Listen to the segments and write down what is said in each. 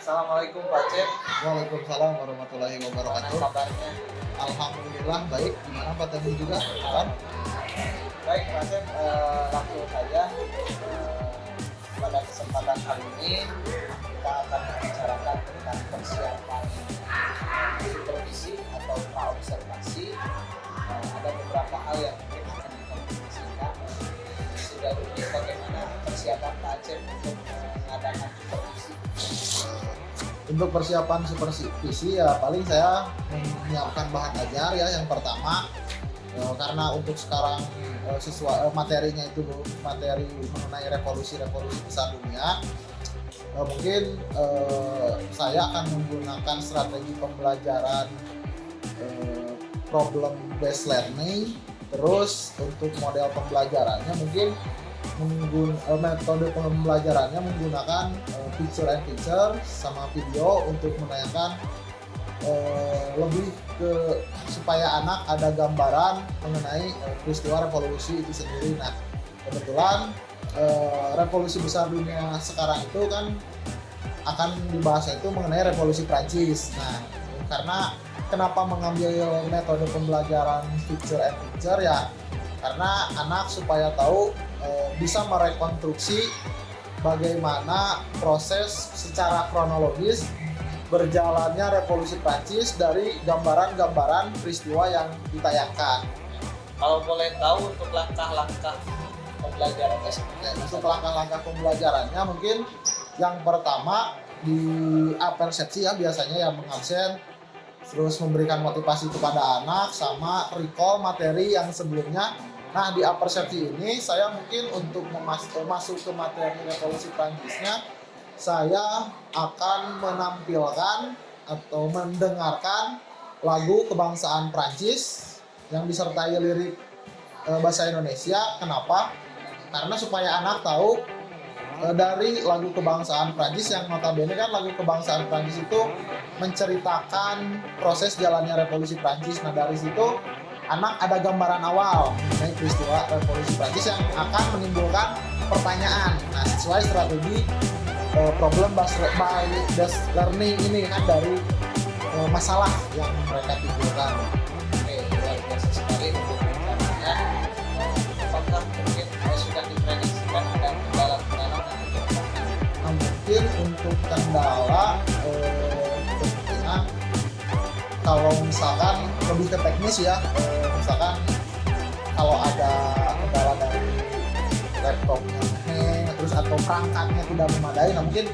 Assalamualaikum Pak Cep. Waalaikumsalam warahmatullahi Gimana wabarakatuh. kabarnya? Alhamdulillah baik. Gimana Pak Temi juga? Kabar? Baik Pak Cep, langsung saja. Pada kesempatan kali ini kita akan membicarakan tentang persiapan supervisi atau praobservasi. Ada beberapa hal yang mungkin akan dikonfirmasikan. Sudah rutin bagaimana persiapan Pak Cep untuk mengadakan supervisi? Untuk persiapan supervisi ya paling saya menyiapkan bahan ajar ya yang pertama karena untuk sekarang materinya itu materi mengenai revolusi besar dunia, mungkin saya akan menggunakan strategi pembelajaran problem based learning. Terus untuk model pembelajarannya mungkin metode pembelajarannya menggunakan picture and picture sama video untuk menanyakan lebih ke supaya anak ada gambaran mengenai peristiwa revolusi itu sendiri. Nah, kebetulan revolusi besar dunia sekarang itu kan akan dibahas itu mengenai revolusi Prancis. Nah, karena kenapa mengambil metode pembelajaran picture and picture ya karena anak supaya tahu bisa merekonstruksi bagaimana proses secara kronologis berjalannya revolusi Prancis dari gambaran-gambaran peristiwa yang ditayangkan. Kalau boleh tahu untuk langkah-langkah pembelajarannya seperti apa? Untuk langkah-langkah pembelajarannya mungkin yang pertama di apersepsi ya biasanya yang mengabsen, terus memberikan motivasi kepada anak sama recall materi yang sebelumnya. Nah, di apersepsi ini saya mungkin untuk masuk ke materi revolusi Prancisnya, saya akan menampilkan atau mendengarkan lagu kebangsaan Prancis yang disertai lirik bahasa Indonesia. Kenapa? Karena supaya anak tahu dari lagu kebangsaan Prancis yang notabene kan lagu kebangsaan Prancis itu menceritakan proses jalannya revolusi Prancis. Nah, dari situ anak ada gambaran awal mengenai peristiwa revolusi Prancis yang akan menimbulkan pertanyaan. Nah, sesuai strategi problem based learning ini kan dari masalah yang mereka timbulkan. Oke, luar biasa sekali untuk rencananya. Apakah mungkin sudah diprediksikan ada kendala-kendala nanti? Nah, mungkin untuk kendala kemungkinan kalau misalkan lebih ke teknis ya, misalkan kalau ada kendala dari laptopnya hang terus atau perangkatnya tidak memadai, nah mungkin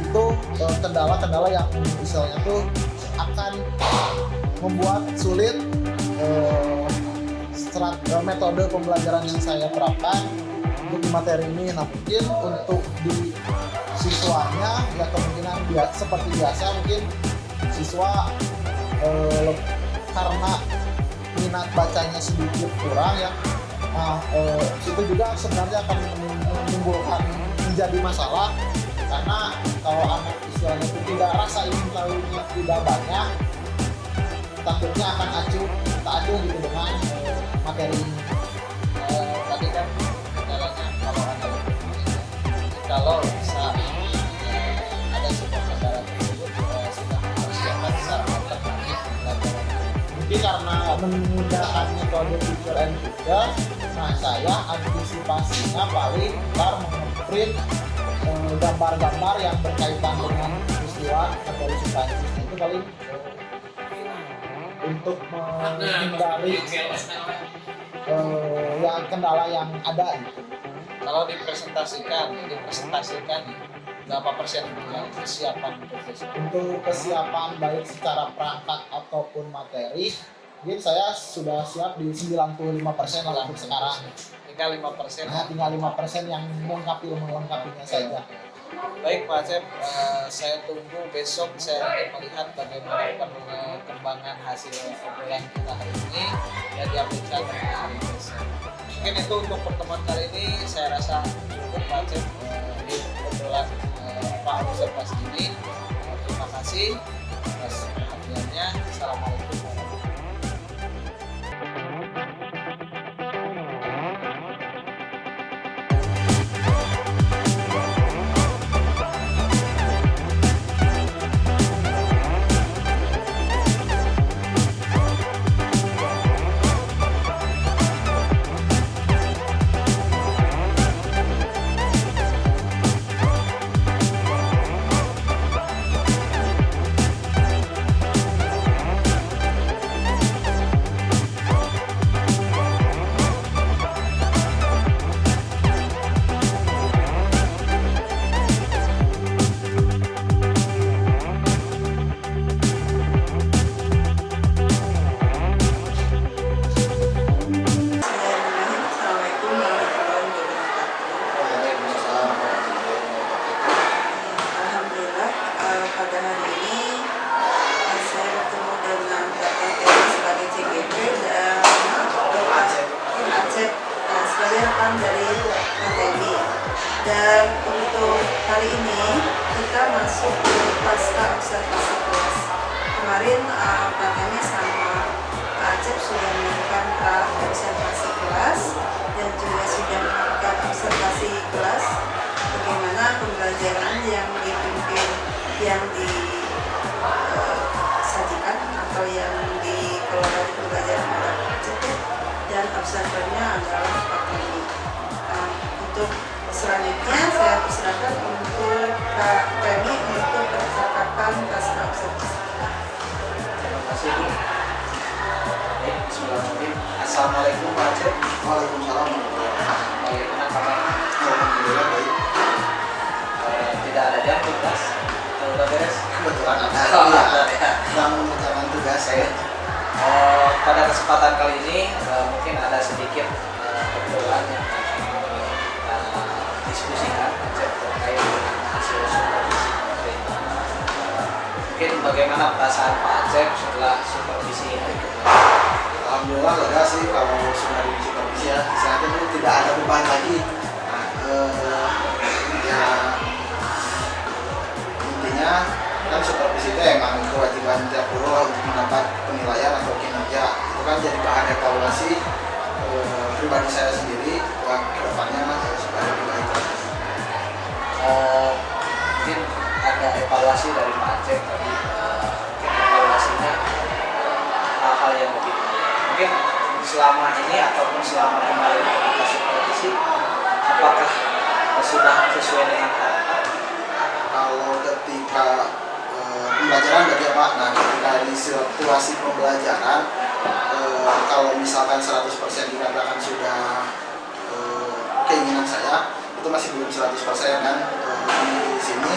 itu kendala-kendala yang misalnya tuh akan membuat sulit metode pembelajaran yang saya terapkan untuk di materi ini. Nah, mungkin untuk di siswanya ya kemungkinan seperti biasa mungkin siswa karena minat bacanya sedikit kurang ya. Nah, itu juga sebenarnya akan menimbulkan menjadi masalah karena kalau anak istilahnya itu tidak rasa ingin tahunya tidak banyak, takutnya akan tak acuh gitu dengan materi ini. Tadi kan kendalanya kalau ada kalau bisa ada sebuah kendala tersebut sudah mempersiapkan secara alternatif pembelajaran. Mungkin karena menggunakan metode picture and picture, nah saya antisipasinya paling meng-print gambar-gambar yang berkaitan dengan peristiwa revolusi Prancis. Itu paling untuk menghindari yang kendala yang ada gitu. Kalau dipresentasikan berapa persen yang kesiapan untuk besok? Untuk kesiapan baik secara perangkat ataupun materi, mungkin saya sudah siap di 95% lah untuk sekarang. Tinggal 5%. Nah, tinggal 5% yang melengkapinya saja. Baik Pak Cep, saya tunggu besok saya ingin melihat bagaimana perkembangan hasil obrolan kita hari ini dan diambilkan hari besok. Mungkin itu untuk pertemuan kali ini saya rasa cukup Pak Cep di obrolan Pak observasi ini. Terima kasih atas perhatiannya. Assalamualaikum warahmatullahi wabarakatuh. observernya adalah seperti ini. Nah, untuk selanjutnya saya persilakan untuk Kak Remi untuk percakapan hasil observasi. Terima kasih Bu. Baik, bismillahirrahmanirrahim. Assalamualaikum Pak Acep. Waalaikumsalam. Bagaimana kabarnya? Alhamdulillah baik. Tidak ada jam tugas? Udah beres? Kebetulan ada Oh, ya, ada ya. yang mengerjakan tugas saya. Pada kesempatan kali ini mungkin ada sedikit obrolan yang kita diskusikan terkait dengan hasil supervisi pemerintah. Mungkin bagaimana perasaan Pak Acep setelah supervisi hari kemarin? Alhamdulillah lega sih kalau sudah di supervisi ya. Istilahnya itu tidak ada beban lagi. Nah, ya intinya kan supervisi itu emang kewajiban tiap guru lah untuk mendapat penilaian atau kinerja. Itu kan jadi bahan evaluasi pribadi saya sendiri buat kedepannya supaya lebih baik lagi. Mungkin ada evaluasi dari Pak Acep tadi, mungkin evaluasinya hal-hal yang lebih mungkin selama ini ataupun selama kemarin kita supervisi, apakah sudah sesuai dengan harapan? Kalau ketika pembelajaran bagi Pak, nah ketika di situasi pembelajaran kalau misalkan 100% dikatakan sudah keinginan saya itu masih belum 100% kan. Di sini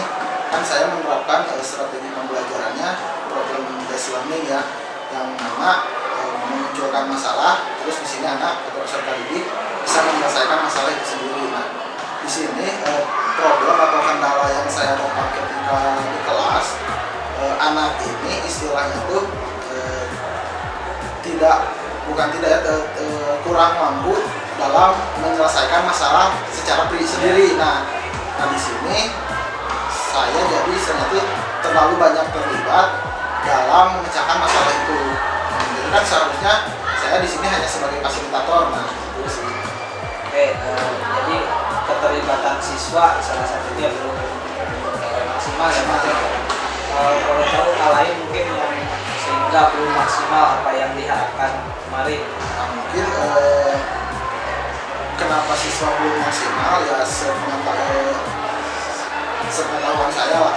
kan saya menerapkan strategi pembelajarannya problem based learning ya, yang mana memunculkan masalah, terus di sini anak atau peserta didik bisa menyelesaikan masalah itu sendiri. Nah, di sini problem atau kendala yang saya dapat ketika di kelas, anak ini istilahnya tuh kurang mampu dalam menyelesaikan masalah secara sendiri. Nah, di sini saya jadi istilahnya terlalu banyak terlibat dalam memecahkan masalah itu. Jadi kan seharusnya saya di sini hanya sebagai fasilitator. Nah, itu sih. Oke, jadi keterlibatan siswa salah satunya belum maksimal ya Mas. Kalau tahu hal lain mungkin yang sehingga belum maksimal apa yang diharapkan kemarin. Nah, mungkin kenapa siswa belum maksimal ya sepengetahuan saya lah,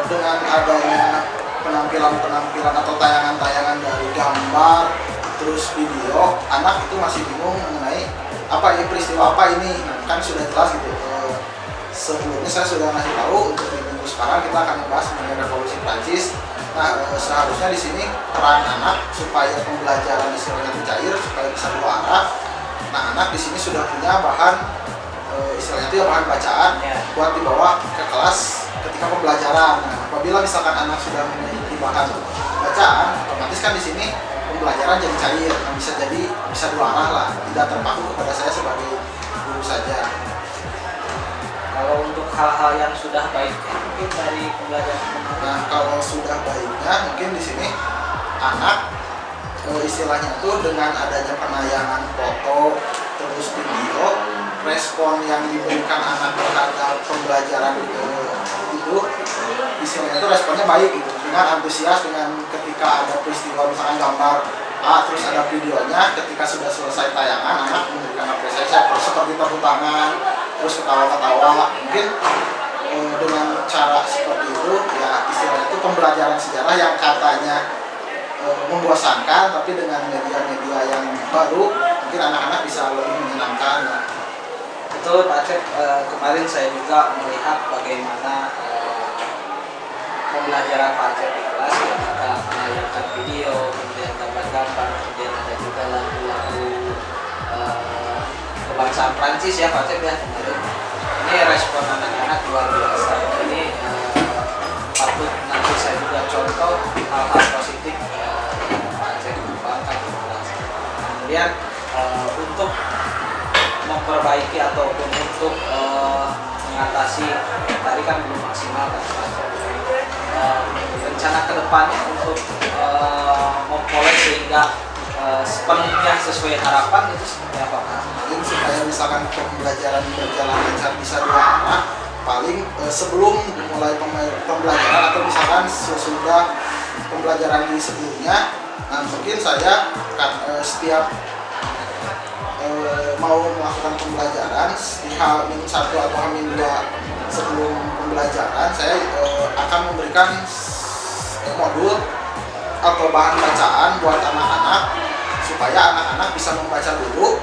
dengan adanya penampilan atau tayangan-tayangan dari gambar terus video, anak itu masih bingung mengenai apa ini peristiwa apa ini. Nah, kan sudah jelas gitu. Sebelumnya saya sudah ngasih tahu untuk di minggu sekarang kita akan membahas mengenai revolusi Prancis. Nah, seharusnya di sini peran anak supaya pembelajaran istilahnya itu cair, supaya bisa dua arah. Nah, anak di sini sudah punya bahan istilahnya itu ya bahan bacaan buat dibawa ke kelas ketika pembelajaran. Nah, apabila misalkan anak sudah memiliki bahan bacaan, otomatis kan di sini pembelajaran jadi cair. Nah, bisa dua arah lah, tidak terpaku kepada saya sebagai guru saja. Kalau untuk hal-hal yang sudah baik mungkin dari pembelajaran kemarin. Nah, kalau sudah baiknya mungkin di sini anak istilahnya tuh dengan adanya penayangan foto terus video, respon yang diberikan anak terhadap pembelajaran itu istilahnya itu responnya baik gitu, dengan antusias, dengan ketika ada peristiwa misalkan gambar terus ada videonya, ketika sudah selesai tayangan anak memberikan apresiasi seperti tepuk tangan terus ketawa-ketawa. Mungkin dengan cara seperti itu ya istilahnya itu pembelajaran sejarah yang katanya membosankan, tapi dengan media-media yang baru mungkin anak-anak bisa lebih menyenangkan. Betul Pak Acep, kemarin saya juga melihat bagaimana pembelajaran Pak Acep di kelas, ketika menayangkan video, kemudian gambar-gambar, kemudian ada juga lagu-lagu kebangsaan Prancis ya Pak Acep ya kemarin. Ini respon anak-anak luar biasa. Ini patut nanti saya juga contoh hal-hal positif Pak Acep kembangkan di kelas. Kemudian untuk memperbaiki ataupun untuk mengatasi tadi kan belum maksimal kan Pak Acep. Rencana kedepannya untuk mempoles sehingga sepenuhnya sesuai harapan itu seperti apa Pak? Paling supaya misalkan pembelajaran berjalan lancar bisa dua arah, paling sebelum mulai pembelajaran atau misalkan sesudah pembelajaran di sebelumnya, nah mungkin saya setiap mau melakukan pembelajaran di H-1 atau H-2 sebelum pembelajaran, saya akan memberikan modul atau bahan bacaan buat anak-anak supaya anak-anak bisa membaca dulu,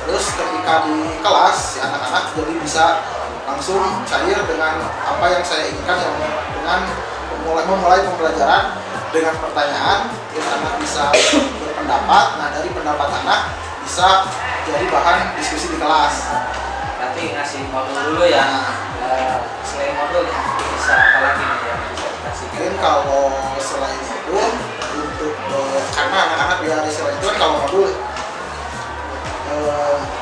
terus ketika di kelas si anak-anak jadi bisa langsung cair dengan apa yang saya inginkan, yang dengan memulai pembelajaran dengan pertanyaan, terus anak bisa berpendapat. Nah, dari pendapat anak bisa jadi bahan diskusi di kelas. Berarti ngasih modul dulu ya. Selain modul bisa apa lagi nih yang bisa dikasih? Mungkin kalau selain itu untuk karena anak-anak di hari selain itu kan kalau modul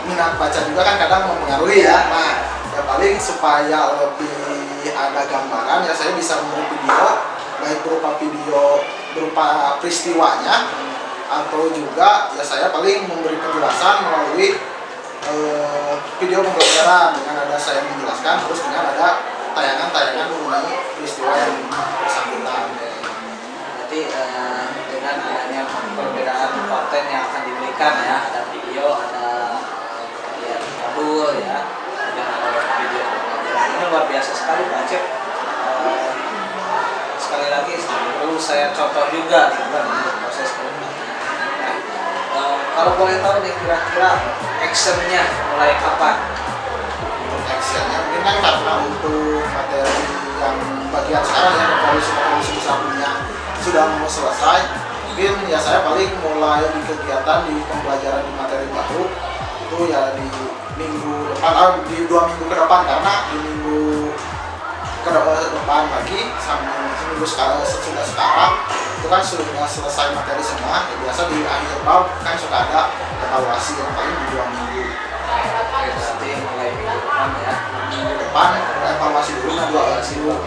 minat baca juga kan kadang mempengaruhi ya. Nah, ya paling supaya lebih ada gambaran ya saya bisa memberi video, baik berupa video berupa peristiwanya, atau juga ya saya paling memberi penjelasan melalui video pembelajaran dengan ada saya menjelaskan, terus dengan ada tayangan-tayangan mengenai peristiwa yang bersangkutan. Berarti dengan adanya perbedaan konten yang akan diberikan ya, ada video, ada ya, modul ya, dan ada video pembelajaran. Ini luar biasa sekali Pak Acep. Sekali lagi perlu saya contoh juga gitu kan untuk proses pendidikan. Kalau boleh tahu nih kira-kira actionnya mulai kapan? Untuk actionnya mungkin kan karena untuk materi yang bagian sekarang ya revolusi besarnya sudah mau selesai, mungkin ya saya paling mulai di kegiatan di pembelajaran di materi baru itu ya di minggu depan, di 2 minggu ke depan, karena di minggu ke depan lagi sampai seminggu sesudah sekarang itu kan sudah selesai materi semua. Ya, biasa di akhir tahun kan suka ada evaluasi yang paling di 2 minggu. Berarti mulai minggu depan ya. Minggu depan evaluasi dulu, nah 2 minggu.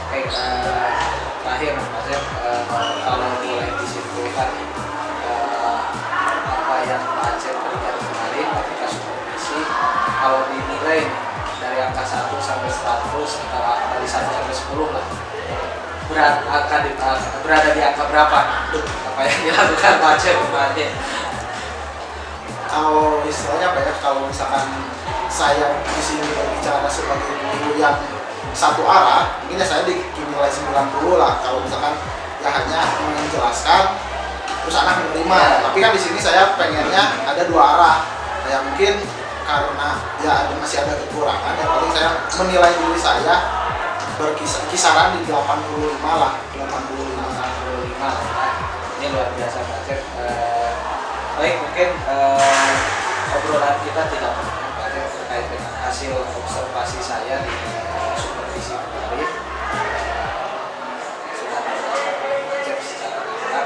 Oke, terakhir Mas Acep, kalau boleh disimpulkan apa yang Pak Acep berikan kemarin ketika supervisi, kalau dinilai dari angka 1 sampai 100 atau dari 1 sampai 10 lah, berada di angka berapa apa yang dilakukan Pak Acep kemarin? Kalau istilahnya apa ya, kalau misalkan saya di sini berbicara sebagai guru yang satu arah, mungkin ya saya dinilai 90 lah. Kalau misalkan ya hanya menjelaskan terus anak menerima, tapi kan di sini saya pengennya ada 2 arah. Ya mungkin karena ya masih ada kekurangan, ya paling saya menilai diri saya kisaran di 85 lah, 85. Ini luar biasa Pak Acep. Baik, mungkin obrolan kita tidak banyak Pak Acep terkait dengan hasil observasi saya di supervisi kemarin. Sudah dijelaskan oleh Pak Acep secara lengkap.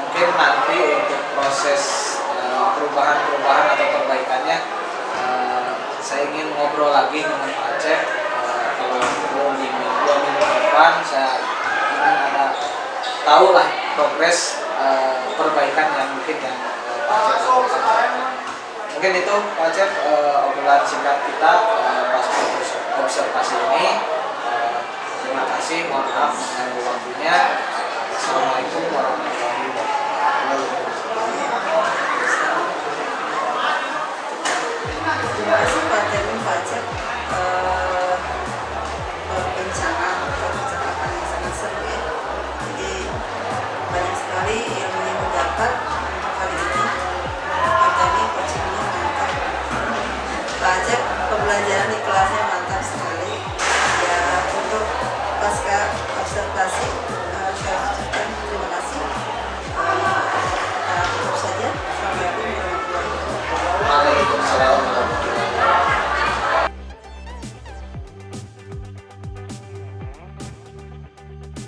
Mungkin nanti untuk proses perubahan atau perbaikannya, saya ingin ngobrol lagi dengan Pak Acep. Kalau di 2 minggu depan saya ingin ada tahu lah progres perbaikan yang mungkin yang Pak Acep lakukan. Mungkin itu Pak Acep obrolan singkat kita pas observasi ini. Terima kasih, mohon maaf mengganggu waktunya. Assalamualaikum warahmatullahi wabarakatuh. Terima kasih Pak Termin, Pak Acep, perbincangan atau percakapan yang sangat seru ya. Jadi banyak sekali ilmu yang didapat